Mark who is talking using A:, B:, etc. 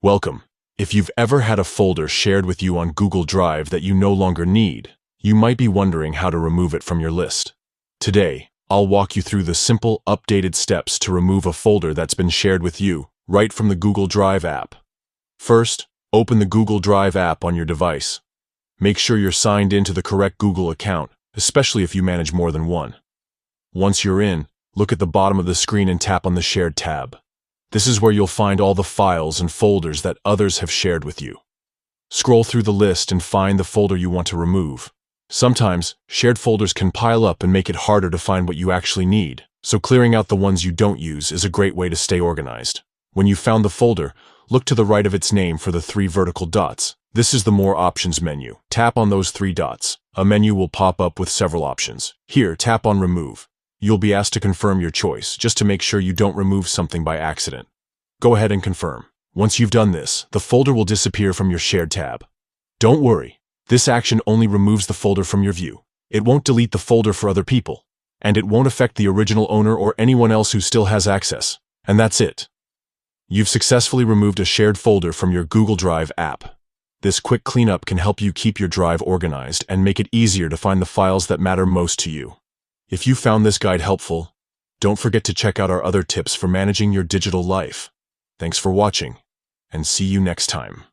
A: Welcome. If you've ever had a folder shared with you on Google Drive that you no longer need, you might be wondering how to remove it from your list. Today, I'll walk you through the simple, updated steps to remove a folder that's been shared with you right from the Google Drive app. First, open the Google Drive app on your device. Make sure you're signed into the correct Google account, especially if you manage more than one. Once you're in, look at the bottom of the screen and tap on the Shared tab. This is where you'll find all the files and folders that others have shared with you. Scroll through the list and find the folder you want to remove. Sometimes, shared folders can pile up and make it harder to find what you actually need, so clearing out the ones you don't use is a great way to stay organized. When you've found the folder, look to the right of its name for the 3 vertical dots. This is the More Options menu. Tap on those 3 dots. A menu will pop up with several options. Here, tap on Remove. You'll be asked to confirm your choice, just to make sure you don't remove something by accident. Go ahead and confirm. Once you've done this, the folder will disappear from your Shared tab. Don't worry, this action only removes the folder from your view. It won't delete the folder for other people, and it won't affect the original owner or anyone else who still has access. And that's it. You've successfully removed a shared folder from your Google Drive app. This quick cleanup can help you keep your drive organized and make it easier to find the files that matter most to you. If you found this guide helpful, don't forget to check out our other tips for managing your digital life. Thanks for watching, and see you next time.